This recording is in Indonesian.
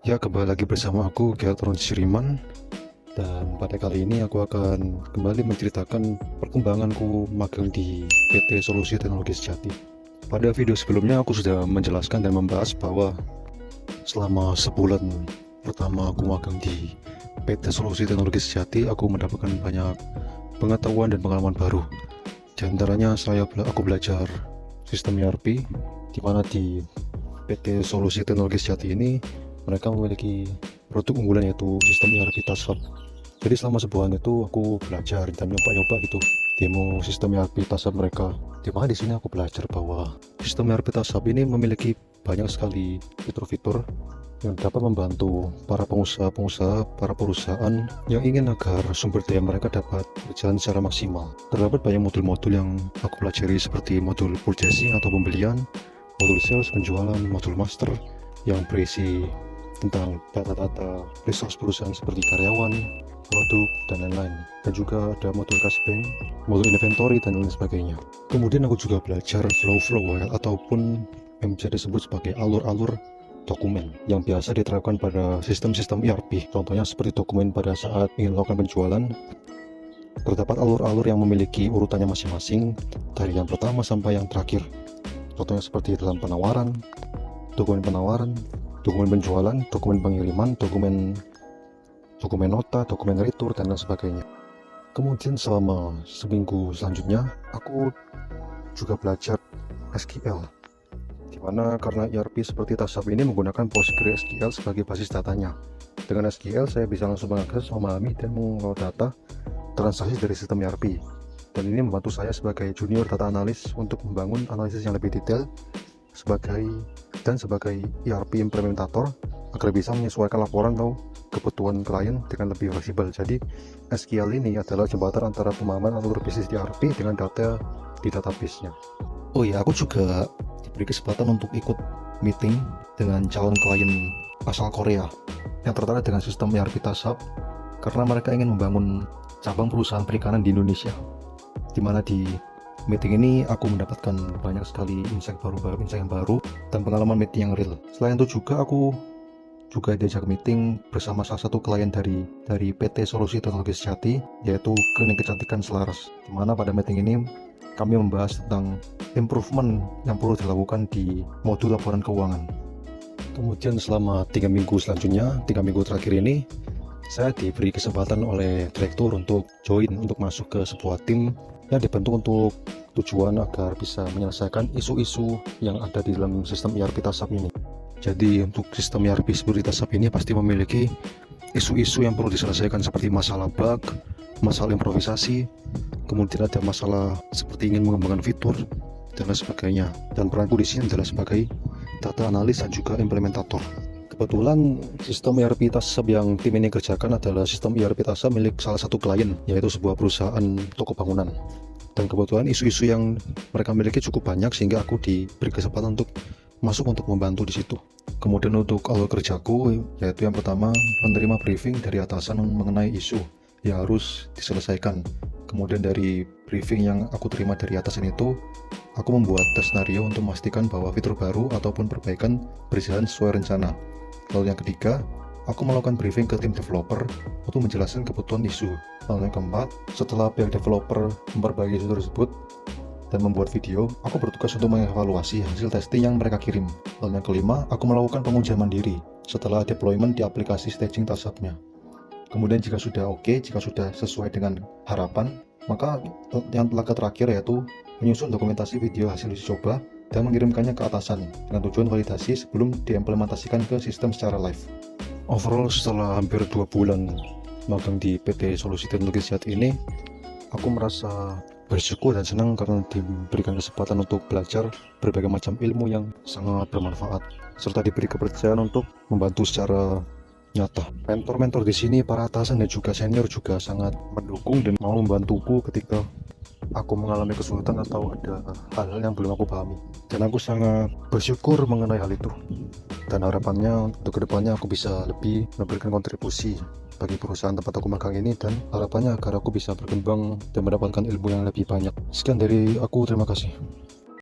Ya, kembali lagi bersama aku, Gertron Siriman. Dan pada kali ini aku akan kembali menceritakan perkembanganku magang di PT Solusi Teknologi Sejati. Pada video sebelumnya aku sudah menjelaskan dan membahas bahwa selama sebulan pertama aku magang di PT Solusi Teknologi Sejati, aku mendapatkan banyak pengetahuan dan pengalaman baru. Di antaranya aku belajar sistem ERP, di mana di PT Solusi Teknologi Sejati ini mereka memiliki produk unggulan yaitu sistem ERP TASAP. Jadi selama sebulan itu aku belajar dan nyoba-nyoba gitu demo sistem ERP TASAP mereka. Di mana di sini aku belajar bahwa sistem ERP TASAP ini memiliki banyak sekali fitur-fitur yang dapat membantu para pengusaha-pengusaha, para perusahaan yang ingin agar sumber daya mereka dapat berjalan secara maksimal. Terdapat banyak modul-modul yang aku pelajari seperti modul purchasing atau pembelian, modul sales penjualan, modul master yang berisi tentang data-data resource perusahaan seperti karyawan, produk, dan lain-lain. Dan juga ada modul cash bank, modul inventory, dan lain sebagainya. Kemudian aku juga belajar flow-flow ataupun yang bisa disebut sebagai alur-alur dokumen yang biasa diterapkan pada sistem-sistem ERP. Contohnya seperti dokumen pada saat ingin melakukan penjualan. Terdapat alur-alur yang memiliki urutannya masing-masing dari yang pertama sampai yang terakhir. Contohnya seperti dalam penawaran, dokumen penjualan, dokumen pengiriman, dokumen nota, dokumen retur, dan lain sebagainya. Kemudian selama seminggu selanjutnya, aku juga belajar SQL. Dimana karena ERP seperti TASAP ini menggunakan PostgreSQL sebagai basis datanya. Dengan SQL saya bisa langsung mengakses, memahami, dan mengolah data transaksi dari sistem ERP. Dan ini membantu saya sebagai junior data analis untuk membangun analisis yang lebih detail sebagai ERP implementator agar bisa menyesuaikan laporan atau kebutuhan klien dengan lebih fleksibel. Jadi SQL ini adalah jembatan antara pemahaman alur bisnis di ERP dengan data di database-nya. Oh iya, aku juga diberi kesempatan untuk ikut meeting dengan calon klien asal Korea yang tertarik dengan sistem ERP TASAP karena mereka ingin membangun cabang perusahaan perikanan di Indonesia. Di mana di meeting ini aku mendapatkan banyak sekali insight yang baru dan pengalaman meeting yang real. Selain itu juga aku juga diajak meeting bersama salah satu klien dari PT Solusi Teknologi Sejati, yaitu Klinik Kecantikan Selaras. Di mana pada meeting ini kami membahas tentang improvement yang perlu dilakukan di modul laporan keuangan. Kemudian selama 3 minggu selanjutnya, 3 minggu terakhir ini, saya diberi kesempatan oleh direktur untuk masuk ke sebuah tim yang dibentuk untuk tujuan agar bisa menyelesaikan isu-isu yang ada di dalam sistem ERP TASAP ini. Jadi untuk sistem ERP seperti TASAP ini pasti memiliki isu-isu yang perlu diselesaikan seperti masalah bug, masalah improvisasi, kemudian ada masalah seperti ingin mengembangkan fitur, dan lain sebagainya. Dan peranku di sini adalah sebagai data analis dan juga implementator. Kebetulan sistem ERP TASAP yang tim ini kerjakan adalah sistem ERP TASAP milik salah satu klien, yaitu sebuah perusahaan toko bangunan. Dan kebetulan isu-isu yang mereka miliki cukup banyak sehingga aku diberi kesempatan untuk masuk untuk membantu di situ. Kemudian untuk alur kerjaku, yaitu yang pertama menerima briefing dari atasan mengenai isu yang harus diselesaikan. Kemudian dari briefing yang aku terima dari atasan itu, aku membuat tes skenario untuk memastikan bahwa fitur baru ataupun perbaikan berjalan sesuai rencana. Lalu yang ketiga, aku melakukan briefing ke tim developer untuk menjelaskan kebutuhan isu. Lalu yang keempat, setelah pihak developer memperbaiki isu tersebut dan membuat video, aku bertugas untuk mengevaluasi hasil testing yang mereka kirim. Lalu yang kelima, aku melakukan pengujian mandiri setelah deployment di aplikasi staging TASAP-nya. Kemudian jika sudah oke, jika sudah sesuai dengan harapan, maka yang langkah terakhir yaitu menyusun dokumentasi video hasil uji coba dan mengirimkannya ke atasan dengan tujuan validasi sebelum diimplementasikan ke sistem secara live. Overall, setelah hampir 2 bulan magang di PT Solusi Teknologi Sejati ini, aku merasa bersyukur dan senang karena diberikan kesempatan untuk belajar berbagai macam ilmu yang sangat bermanfaat, serta diberi kepercayaan untuk membantu secara nyata. Mentor-mentor di sini, para atasan dan juga senior juga sangat mendukung dan mau membantuku ketika aku mengalami kesulitan atau ada hal-hal yang belum aku pahami. Dan aku sangat bersyukur mengenai hal itu. Dan harapannya untuk kedepannya aku bisa lebih memberikan kontribusi bagi perusahaan tempat aku magang ini, dan harapannya agar aku bisa berkembang dan mendapatkan ilmu yang lebih banyak. Sekian dari aku, terima kasih.